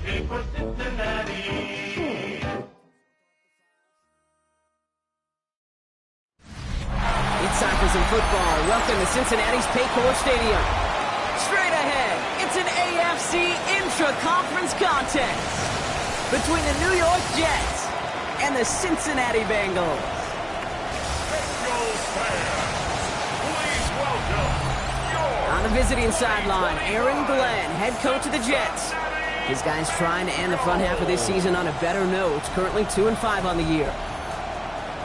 Rooting for Cincinnati. It's time for some football. Welcome to Cincinnati's Paycor Stadium. Straight ahead, it's an AFC intra-conference contest between the New York Jets and the Cincinnati Bengals. Bengals fans, please welcome On the visiting sideline, Aaron Glenn, head coach of the Jets. His guys trying to end the front half of this season on a better note. Currently 2-5 on the year.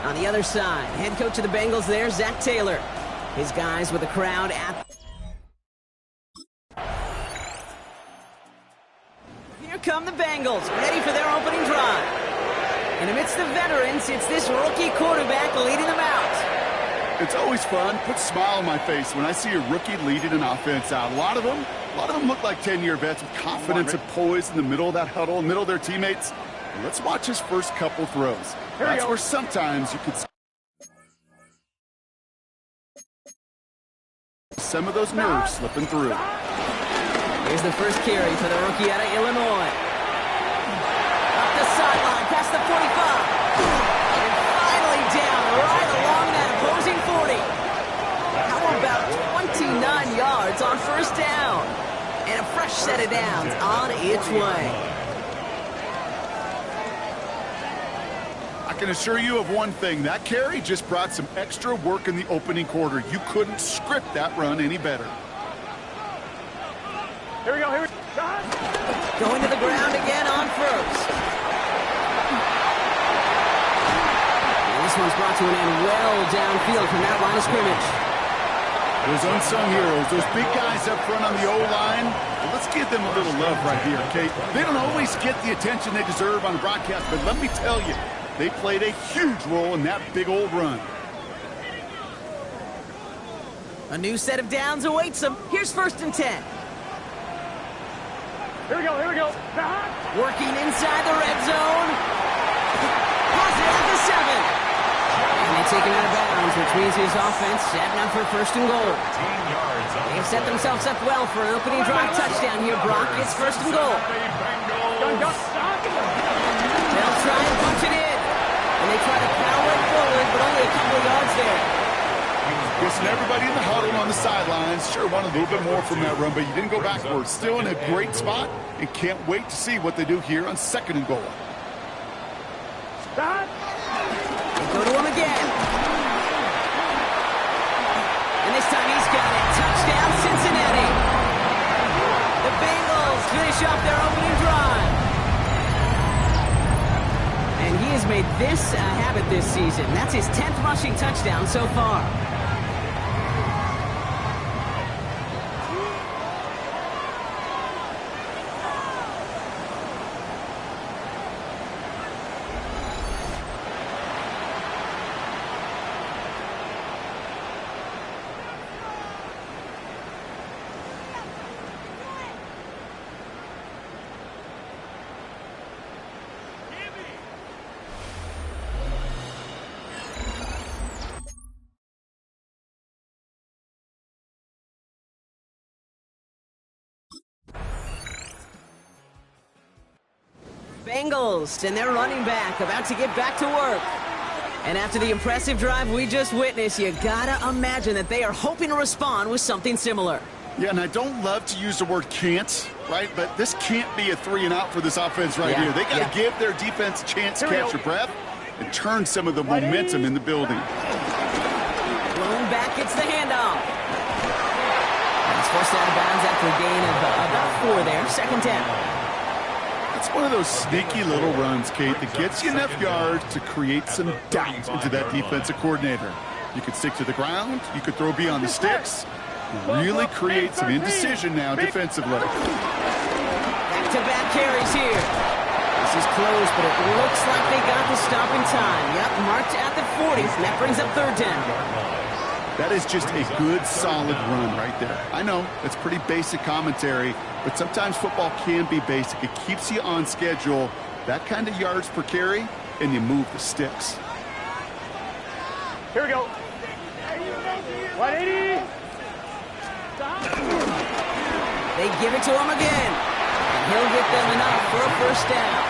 On the other side, head coach of the Bengals there, Zach Taylor. His guys with the crowd at... Here come the Bengals, ready for their opening drive. And amidst the veterans, it's this rookie quarterback leading them out. It's always fun. Puts a smile on my face when I see a rookie leading an offense out. A lot of them look like 10-year vets with confidence and poise in the middle of that huddle, in the middle of their teammates. Let's watch his first couple throws. That's where sometimes you could see some of those nerves slipping through. Here's the first carry for the rookie out of Illinois. Up the sideline, past the 45. And finally down right along that opposing 40. How about 29 yards on first down? And a fresh set of downs on its way. I can assure you of one thing. That carry just brought some extra work in the opening quarter. You couldn't script that run any better. Here we go. Going to the ground again on first. And this one's brought to an end well downfield from that line of scrimmage. Those unsung heroes, those big guys up front on the O-line, well, let's give them a little love right here, okay? They don't always get the attention they deserve on the broadcast, but let me tell you, they played a huge role in that big old run. A new set of downs awaits them. Here's 1st and 10. Here we go. Working inside the red zone. Positive at the 7. And they take him out of bounds, which means his offense setting up for 1st and goal. They've set themselves up well for an opening drive touchdown here, Brock. It's 1st and goal. They'll try and punch it in. And they try to power it forward, but only a couple of yards there. Listen, everybody in the huddle on the sidelines sure wanted a little bit more from that run, but you didn't go backwards. Still in a great spot, and can't wait to see what they do here on 2nd and goal. They go to him again. And this time he's got it. Touchdown, Cincinnati. The Bengals finish off their opening drive. And he has made this a habit this season. That's his 10th rushing touchdown so far. Bengals and their running back about to get back to work. And after the impressive drive we just witnessed, you gotta imagine that they are hoping to respond with something similar. Yeah, and I don't love to use the word can't, right? But this can't be a 3-and-out for this offense right here. They got to give their defense a chance to catch their breath and turn some of the momentum in the building. Blown back gets the handoff. He's forced out of bounds after a gain of about 4 there. 2nd down. It's one of those sneaky little runs, Kate, that gets you enough yards to create some doubt into that defensive coordinator. You could stick to the ground. You could throw beyond the sticks. Really create some indecision now defensively. Back-to-back carries here. This is close, but it looks like they got the stop in time. Yep, marked at the 40, and that brings up 3rd down. That is just a good, solid run right there. I know, it's pretty basic commentary, but sometimes football can be basic. It keeps you on schedule, that kind of yards per carry, and you move the sticks. Here we go. 180. They give it to him again. He'll get them enough for a first down.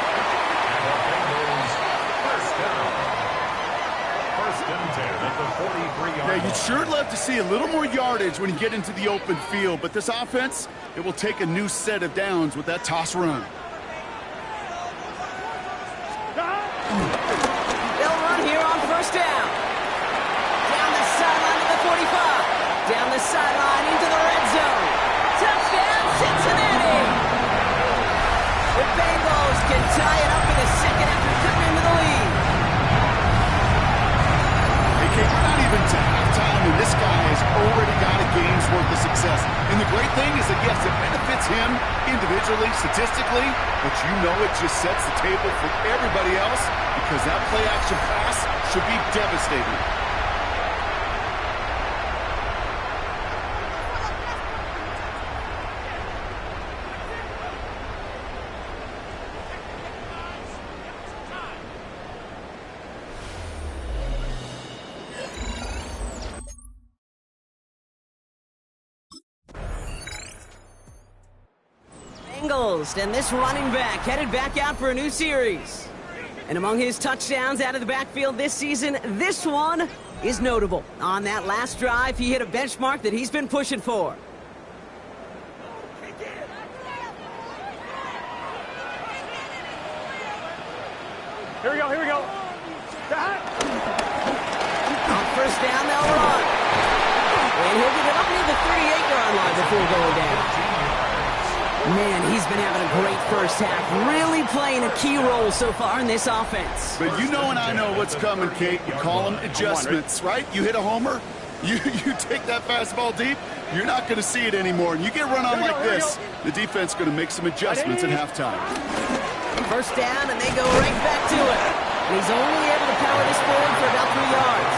First and 10 at the 43-yard Yeah, line. you'd sure love to see a little more yardage when you get into the open field, but this offense, it will take a new set of downs with that toss run. They'll run here on first down. Down the sideline to the 45. Down the sideline into the red zone. Touchdown, Cincinnati! The Bengals can tie it up in a second after cutting into the lead. Hey, Kate, we're not even to halftime, and this guy has already got a game's worth of success. And the great thing is that, yes, it benefits him individually, statistically, but you know it just sets the table for everybody else because that play-action pass should be devastating. Bengals, and this running back headed back out for a new series. And among his touchdowns out of the backfield this season, this one is notable. On that last drive, he hit a benchmark that he's been pushing for. Here we go, here we go. On first down, they'll run. And he'll get it up near the 38-yard line before going down. Man, he's been having a great first half, really playing a key role so far in this offense. But you know and I know what's coming, Kate. You call them adjustments, right? You hit a homer, you take that fastball deep, you're not going to see it anymore. And you get run on like this, the defense is going to make some adjustments at halftime. First down, and they go right back to it. And he's only able to power this forward for about 3 yards.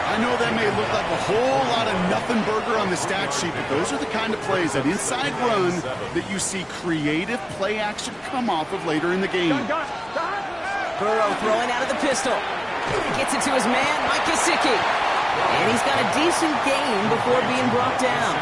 I know that may look like a whole lot of nothing burger on the stat sheet, but those are the kind of plays, that inside run, that you see creative play action come off of later in the game. Burrow throwing out of the pistol. Gets it to his man, Mike Gesicki. And he's got a decent gain before being brought down.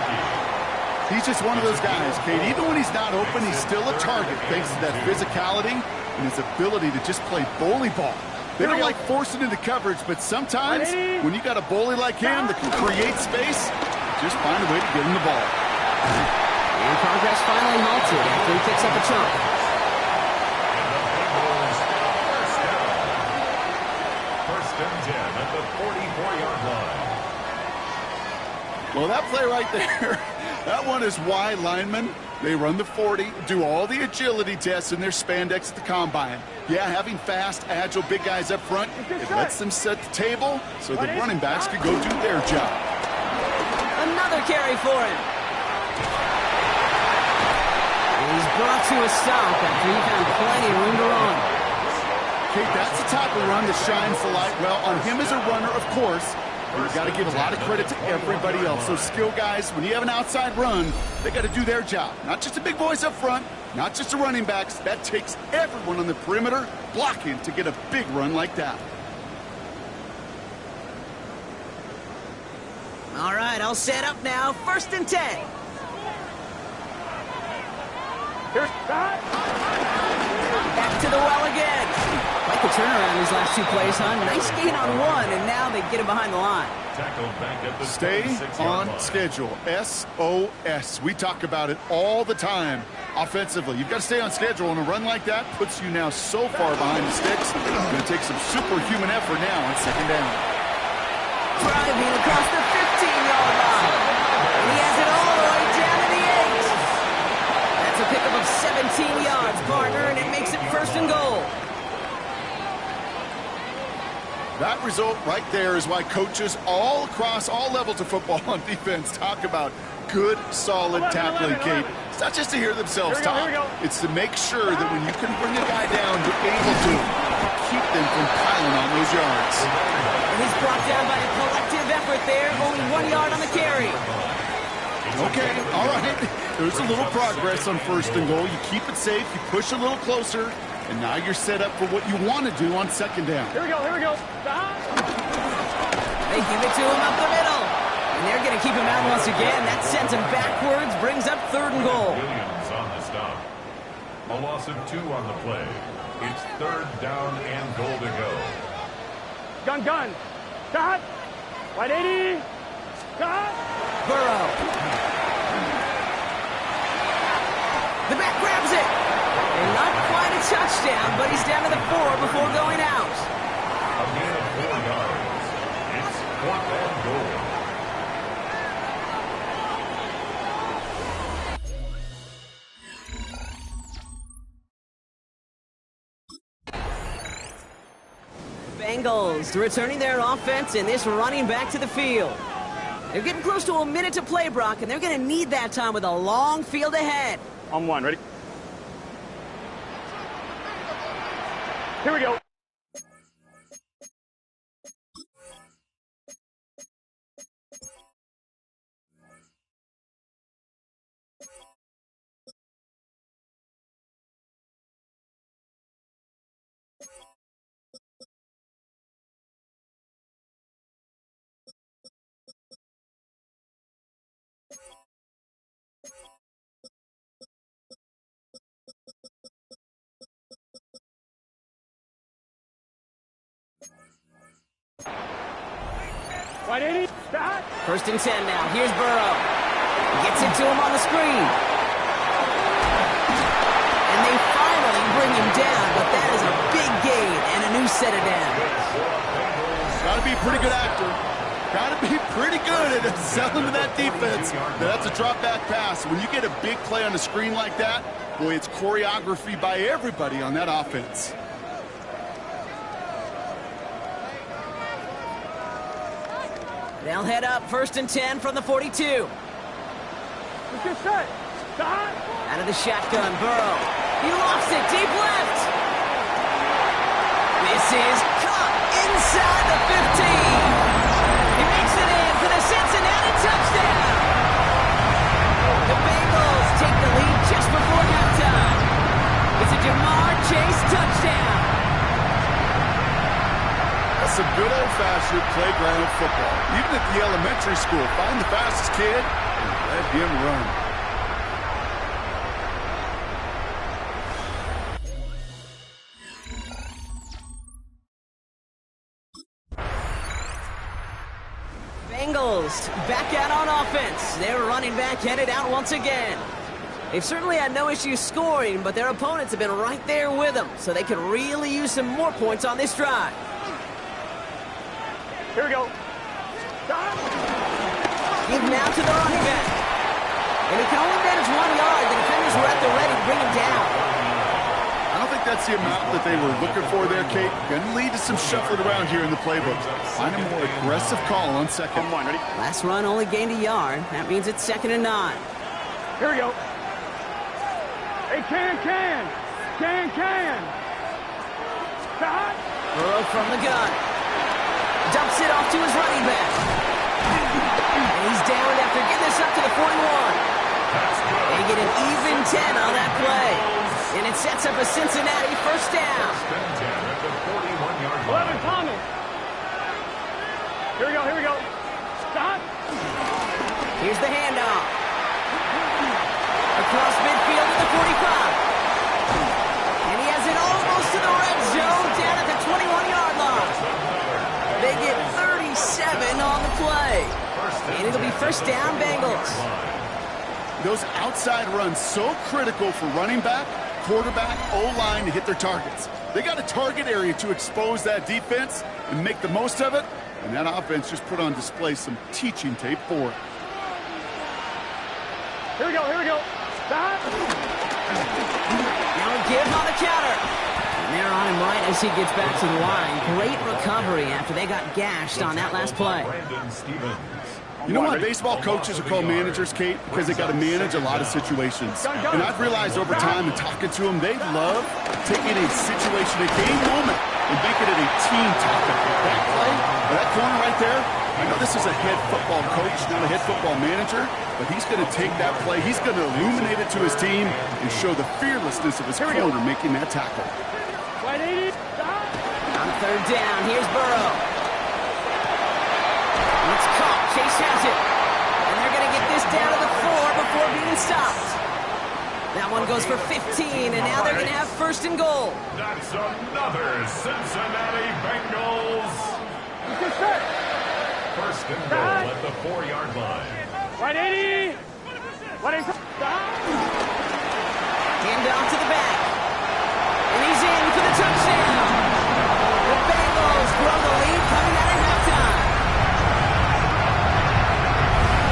He's just one of those guys, Kate. Even when he's not open, he's still a target thanks to that physicality and his ability to just play bully ball. They don't like forcing into coverage, but sometimes when you got a bully like him that can create space, just find a way to get him the ball. And progress finally halted after he picks up a chunk. First and 10 at the 44-yard line. Well, that play right there, that one is why linemen, they run the 40, do all the agility tests in their spandex at the combine. Yeah, having fast, agile, big guys up front, it lets them set the table so the running backs can go do their job. Another carry for him. And he's brought to a stop after he found plenty of room to run. Kate, that's the type of run that shines the light well on him as a runner, of course. But you've got to give a lot of credit to everybody else. Those skill guys, when you have an outside run, they got to do their job. Not just the big boys up front, not just the running backs. That takes everyone on the perimeter blocking to get a big run like that. All right, I'll set up now. First and 10. Back to the well again. Like the turnaround these last 2 plays, huh? Nice gain on one, and now they get him behind the line. Tackled back at the Stay 76-yard on line. schedule. SOS. We talk about it all the time. Offensively, you've got to stay on schedule, and a run like that puts you now so far behind the sticks. It's going to take some superhuman effort now on second down. Driving across the 15-yard line. And he has it all the way down to the 8. That's a pickup of 17 yards, partner, and it makes it first and goal. That result right there is why coaches all across all levels of football on defense talk about good, solid tackling, Kate. It's not just to hear themselves talk. It's to make sure that when you can bring a guy down, you're able to keep them from piling on those yards. And he's brought down by a collective effort there. Only 1 yard on the carry. Okay, all right. There's a little progress on first and goal. You keep it safe. You push a little closer. And now you're set up for what you want to do on second down. Here we go, here we go. They give it to him up the middle. And they're going to keep him out once again. That sends him backwards, brings up third and goal. Williams on the stop. stop. A loss of 2 on the play. It's 3rd down and goal to go. Gun. Stop. Wide 80. Stop. Burrow. The back grabs it. And not quite a touchdown, but he's down to the 4 before going out. A gain of 4 yards. It's 4th and goal. Bengals returning their offense and this running back to the field. They're getting close to a minute to play, Brock, and they're going to need that time with a long field ahead. On 1, ready? Here we go. Wide 80. Stop. 1st and 10 now. Here's Burrow. Gets it to him on the screen. And they finally bring him down, but that is a big gain and a new set of downs. Got to be a pretty good actor. Got to be pretty good at selling to that defense. Now, that's a drop-back pass. When you get a big play on the screen like that, boy, it's choreography by everybody on that offense. They'll head up 1st and 10 from the 42. Let's get set. Stop. Out of the shotgun, Burrow. He lost it deep left. This is caught inside the 15. He makes it in for the Cincinnati touchdown. The Bengals take the lead just before halftime. It's a Jamar Chase touchdown. That's some good old-fashioned playground football. Even at the elementary school, find the fastest kid and let him run. Bengals back out on offense. Their running back headed out once again. They've certainly had no issues scoring, but their opponents have been right there with them, so they could really use some more points on this drive. Here we go. Stop. Give now to the running back. And he can only manage 1 yard. The defenders were at the ready to bring him down. I don't think that's the amount that they were looking for there, Kate. Going to lead to some shuffling around here in the playbook. Find a more aggressive call on 2nd. On 1, ready? Last run only gained a yard. That means it's 2nd and 9. Here we go. Hey, can. Stop. Burrow from the gun. Dumps it off to his running back. And he's down after getting this up to the 41. They get an even 10 on that play. And it sets up a Cincinnati 1st down. 11, Thomas. Here we go. Stop. Here's the handoff. Across midfield to the 45. And he has it almost to the red zone, down at the 21-yard line. They get 37 on the play. And it'll be 1st down, Bengals. Those outside runs so critical for running back, quarterback, O-line to hit their targets. They got a target area to expose that defense and make the most of it. And that offense just put on display some teaching tape for it. Here we go. Stop. Now give on the counter. And they're on him right as he gets back to the line. Great recovery after they got gashed on that last play. You know why baseball coaches are called managers, Kate? Because they got to manage a lot of situations. And I've realized over time in talking to them, they love taking a situation, a game moment, and making it a team topic. That play, or that corner right there, I know this is a head football coach, not a head football manager, but he's going to take that play, he's going to illuminate it to his team and show the fearlessness of his corner making that tackle. Wide 80. Stop. On 3rd down, here's Burrow. It's caught. Chase has it. And they're going to get this down to the 4 before being stopped. That one one goes for 15, and now they're going to have first and goal. That's another Cincinnati Bengals. First and goal at the 4-yard line. 180. 180. Hand off to the back. And he's in for the touchdown. The Bengals grow the lead coming out of halftime.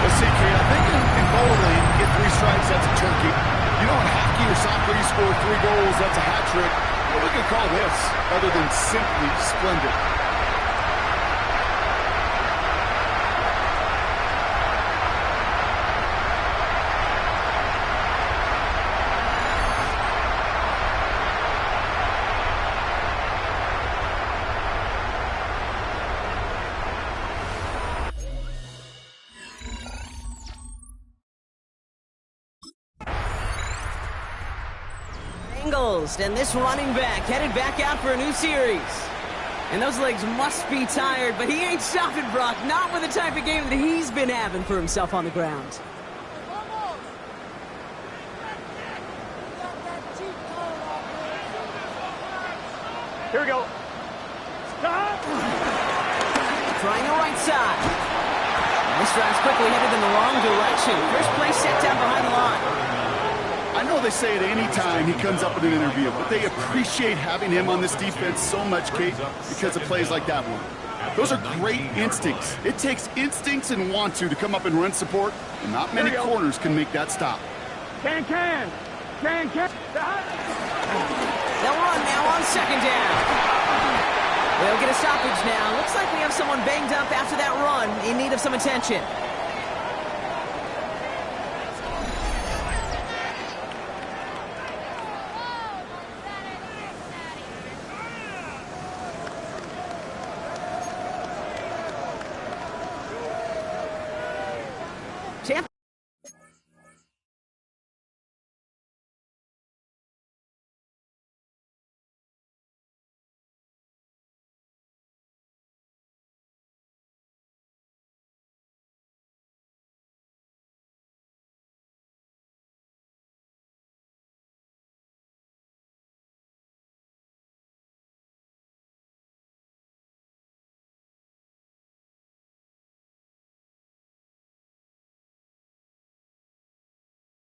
Let's see, Kate, I think in bowling, you get 3 strikes, that's a turkey. You know, in hockey or soccer, you score 3 goals, that's a hat trick. What we can call this, other than simply splendid? And this running back headed back out for a new series. And those legs must be tired, but he ain't stopping, Brock. Not with the type of game that he's been having for himself on the ground. Here we go. Stop. Trying the right side. And this drive's quickly headed in the wrong direction. First play set down behind the line. I know they say it any time he comes up in an interview, but they appreciate having him on this defense so much, Kate, because of plays like that one. Those are great instincts. It takes instincts and want to come up and run support, and not many corners can make that stop. Can. Stop. They'll run now on second down. They'll get a stoppage now. Looks like we have someone banged up after that run in need of some attention.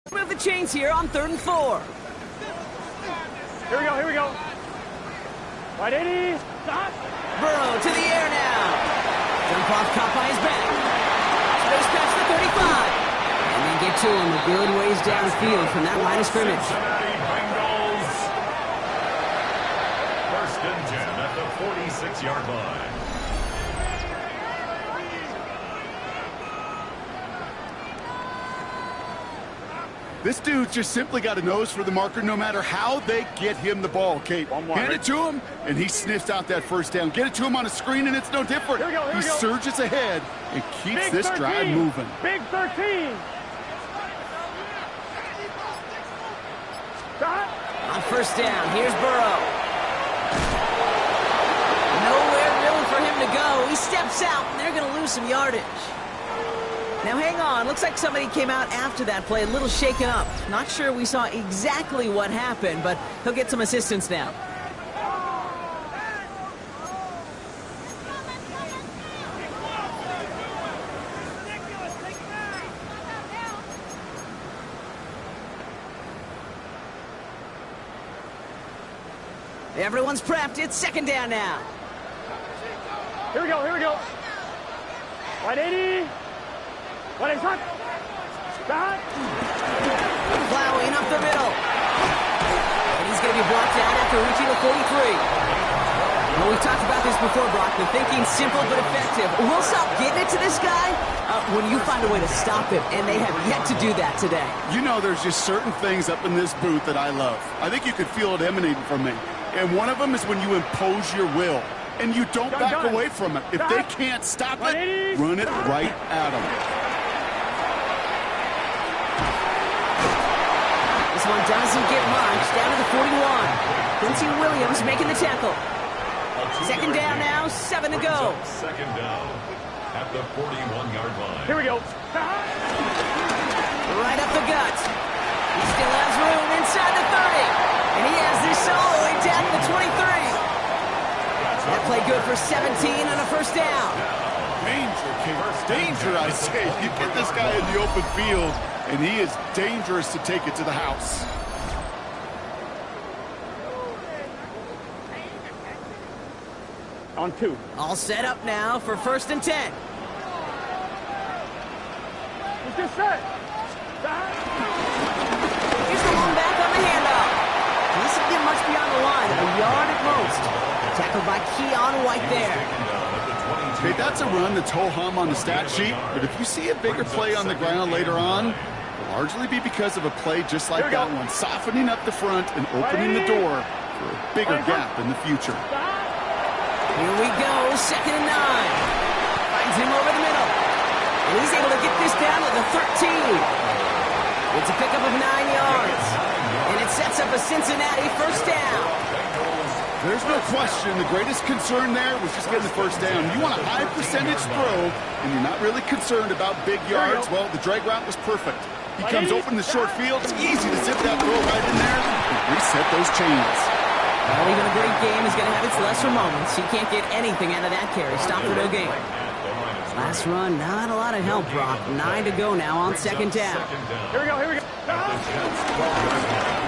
Move the chains here on 3rd and 4. Here we go. 180. Stop. Burrow to the air now. Jump off, caught by his back. Space past the 35. And they get to him a good ways downfield from that line of scrimmage. Cincinnati Bengals. First and 10 at the 46-yard line. This dude's just simply got a nose for the marker no matter how they get him the ball, Kate. Hand it to him, and he sniffs out that first down. Get it to him on a screen, and it's no different. He surges ahead and keeps this drive moving. Big 13. Stop. On first down, here's Burrow. Nowhere really for him to go. He steps out, and they're going to lose some yardage. Now, hang on. Looks like somebody came out after that play, a little shaken up. Not sure we saw exactly what happened, but he'll get some assistance now. Everyone's prepped. It's second down now. Here we go. 180. What is that? Stop. Plowing up the middle. And he's going to be blocked out after reaching the 43. Well, we've talked about this before, Brock. The thinking's simple but effective. We'll stop getting it to this guy when you find a way to stop him, and they have yet to do that today. You know, there's just certain things up in this booth that I love. I think you could feel it emanating from me. And one of them is when you impose your will, and you don't back away from it. If they can't stop it, run it right at them. This one doesn't get much. Down to the 41. Quincy Williams making the tackle. Second down now, 7 to go. Second down at the 41-yard line. Here we go. Right up the gut. He still has room inside. for 17 on a first down. Danger, Kate. Danger, I say. You get this guy in the open field, and he is dangerous to take it to the house. On 2. All set up now for 1st and 10. He's just set. Here's the one back on the handoff. He doesn't get much beyond the line, a yard at most. Tackled by Keon White there. Okay, that's a run that's ho-hum on the stat sheet, but if you see a bigger play on the ground later on, it'll largely be because of a play just like that one, softening up the front and opening the door for a bigger gap in the future. Here we go, 2nd and 9. Finds him over the middle. And he's able to get this down to the 13. It's a pickup of 9 yards. And it sets up a Cincinnati first down. There's no question the greatest concern there was just getting the first down. You want a high percentage throw, and you're not really concerned about big yards. Well, the drag route was perfect. He comes open the short field. It's easy to zip that throw right in there and reset those chains. Well, even a great game is going to have its lesser moments. He can't get anything out of that carry. Stop for no gain. Last run, not a lot of help, Brock. 9 to go now on 2nd down. Here we go, here we go.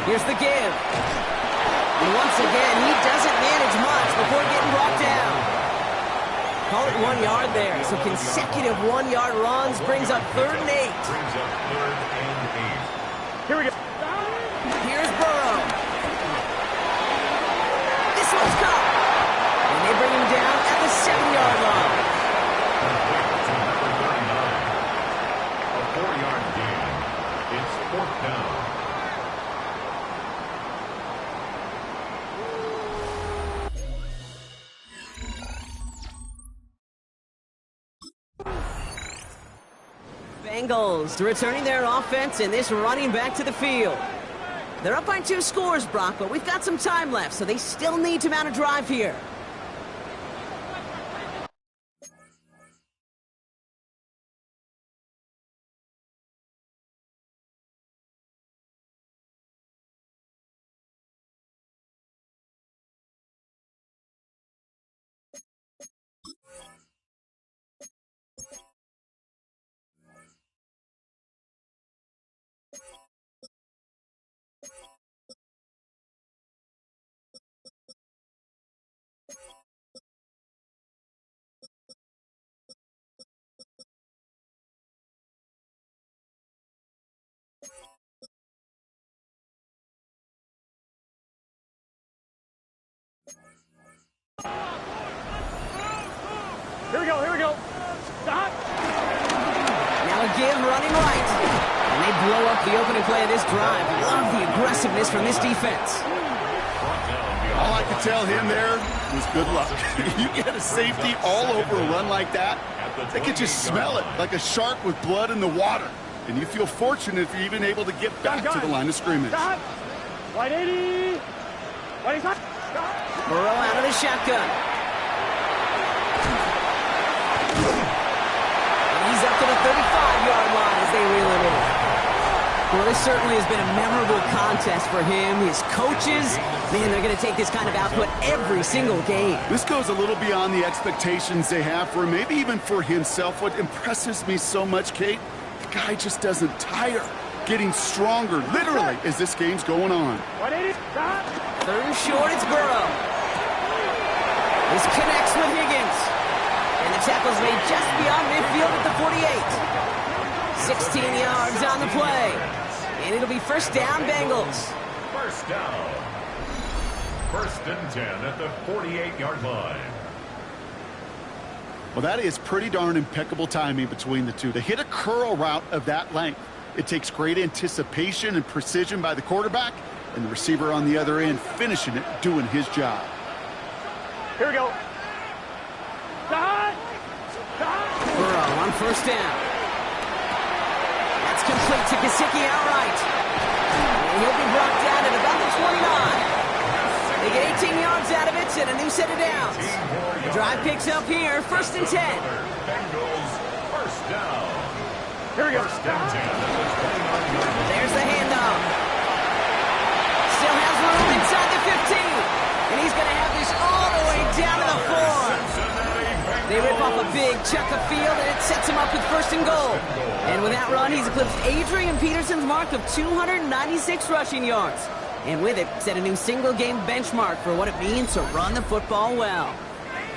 Here's the give. And once again, he doesn't manage much before getting brought down. Call it 1 yard there. So consecutive 1-yard runs brings up 3rd and 8. Here we go. Here's Burrow. This one's caught. And they bring him down at the 7-yard line. A 4-yard gain. It's 4th down. Bengals returning their offense and this running back to the field. They're up by 2 scores, Brock, but we've got some time left, so they still need to mount a drive here. Here we go, here we go. Stop. Now a give running right. And they blow up the opening play of this drive. Love the aggressiveness from this defense. All I could tell him there was good luck. You get a safety all over a run like that, they could just smell it like a shark with blood in the water. And you feel fortunate if you're even able to get back to the line of scrimmage. Stop. White 80. White 80. Stop. Burrow out of the shotgun. And he's up to the 35-yard line as they reel it in. Well, this certainly has been a memorable contest for him. His coaches, man, they're going to take this kind of output every single game. This goes a little beyond the expectations they have for him, maybe even for himself. What impresses me so much, Kate, the guy just doesn't tire. Getting stronger, literally, as this game's going on. 180. Stop. 3rd and short, it's Burrow. This connects with Higgins. And the tackle's made just beyond midfield at the 48. 16 yards on the play. And it'll be first down, Bengals. First down. 1st and 10 at the 48-yard line. Well, that is pretty darn impeccable timing between the two. To hit a curl route of that length, it takes great anticipation and precision by the quarterback, and the receiver on the other end finishing it, doing his job. Here we go. Stop. Stop. Burrow on first down. That's complete to Gesicki outright. And he'll be brought down at about the 29. They get 18 yards out of it and a new set of downs. The drive picks up here, 1st and 10. Bengals first down. Here we go. First and 10 at the 29-yard line. There's the handoff. Still has room inside the 15. And he's going to have this all the way down to the 4. big chunk of field, and it sets him up with first and goal. And with that run, he's eclipsed Adrian Peterson's mark of 296 rushing yards. And with it, set a new single-game benchmark for what it means to run the football well.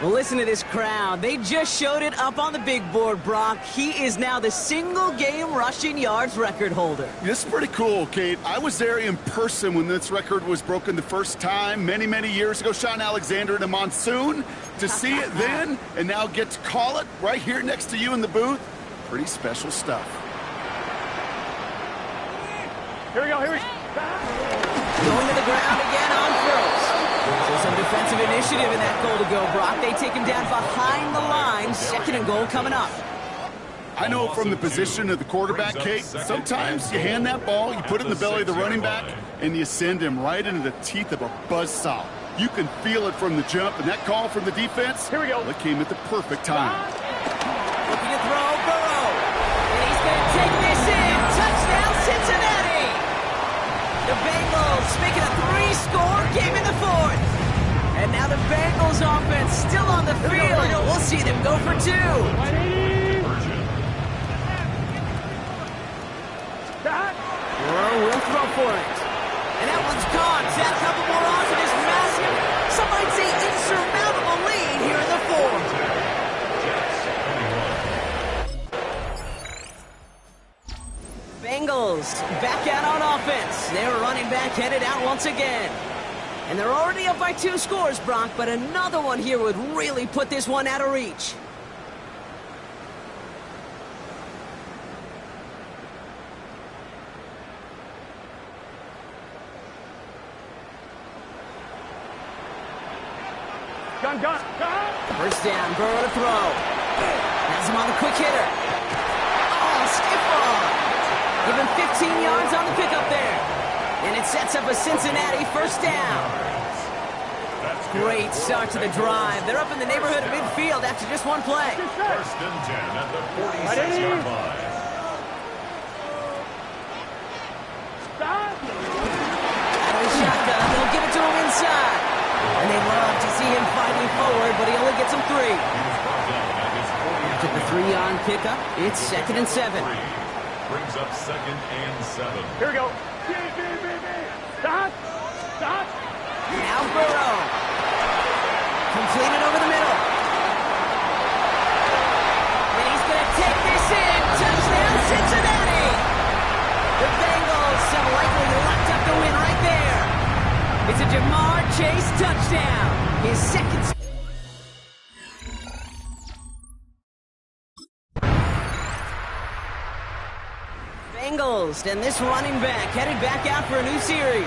Well, listen to this crowd. They just showed it up on the big board, Brock. He is now the single-game rushing yards record holder. This is pretty cool, Kate. I was there in person when this record was broken the first time many, many years ago. Sean Alexander in a monsoon. To see it then and now get to call it right here next to you in the booth, pretty special stuff. Here we go, here we go. Going to the ground again on throws. So some defensive initiative in that goal to go, Brock. They take him down behind the line. Second and goal coming up. I know from the position of the quarterback, Kate, sometimes you hand that ball, you put it in the belly of the running back, and you send him right into the teeth of a buzzsaw. You can feel it from the jump, and that call from the defense, here we go. It came at the perfect time. Looking to throw, Burrow. And he's going to take this in. Touchdown, Cincinnati. The Bengals making a 3-score game in the fourth. And now the Bengals offense still on the field. We'll see them go for 2. Burrow will throw for it. And that one's gone. He's had a couple more on to this massive, some might say insurmountable lead here in the fourth. Bengals back out on offense. They're running back headed out once again. And they're already up by 2 scores, Brock, but another one here would really put this one out of reach. Gun. First down, Burrow to throw. Has him on the quick hitter. Oh, stiff arm. Give him 15 yards on the pickup there. And it sets up a Cincinnati first down. Great start to the drive. They're up in the neighborhood of midfield after just one play. First and 10 at the 46-yard line. Out of the shotgun, they'll give it to him inside. And they love to see him fighting forward, but he only gets him 3. After the 3-yard pickup, it's 2nd and 7. Brings up 2nd and 7. Here we go. Stop. Now Burrow. Completed over the middle. And he's going to take this in. Touchdown, Cincinnati. The Bengals have likely locked up the win right there. It's a Jamar Chase touchdown. His second. Bengals, and this running back headed back out for a new series.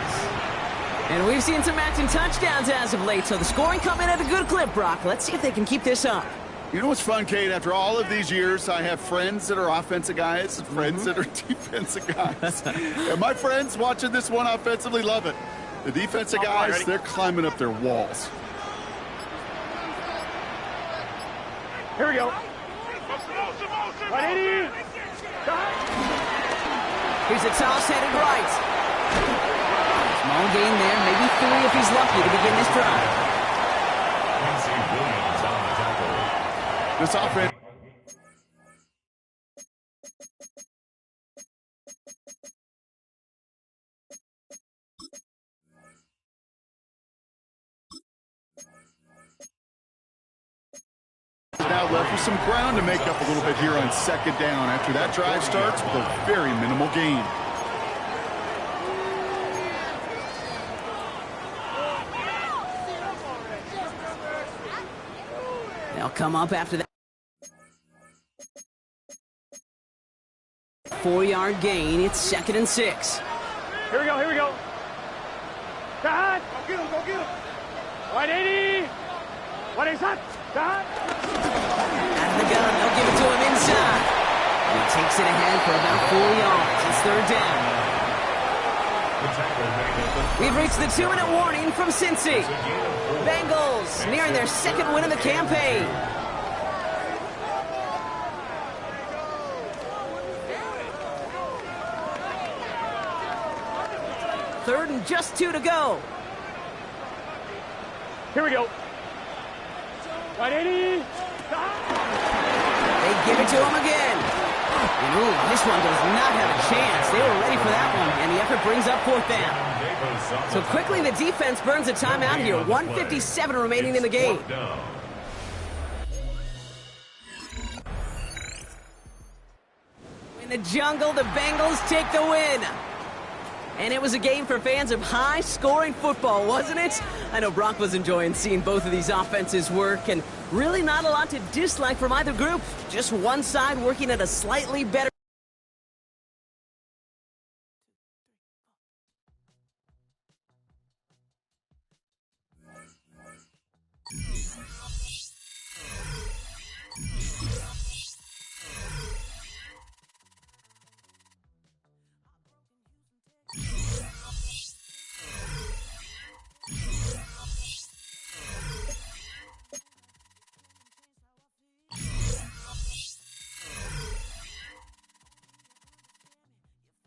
And we've seen some matching touchdowns as of late, so the scoring coming at a good clip, Brock. Let's see if they can keep this up. You know what's fun, Kate? After all of these years, I have friends that are offensive guys and friends that are defensive guys. And my friends watching this one offensively love it. The defensive guys, they're climbing up their walls. Here we go. Here's a toss headed right. Small gain there, maybe 3 if he's lucky to begin this drive. Quincy Williams on the tackle. This offense. Now left with some ground to make up a little bit here on 2nd down after that drive starts with a very minimal gain. They'll come up after that. 4-yard gain. It's 2nd and 6. Here we go. Cut. Go get him. 180. What is that? Cut. Out of the gun. They'll give it to him inside. And he takes it ahead for about 4 yards. It's 3rd down. We've reached the 2-minute warning from Cincy. Bengals nearing their 2nd win of the campaign. Third and just 2 to go. Here we go. 180. They give it to him again. And ooh, this one does not have a chance. They were ready for that one, and the effort brings up 4th down. So quickly the defense burns a timeout here. 1:57 remaining in the game. In the jungle, the Bengals take the win. And it was a game for fans of high-scoring football, wasn't it? I know Brock was enjoying seeing both of these offenses work, and really not a lot to dislike from either group. Just one side working at a slightly better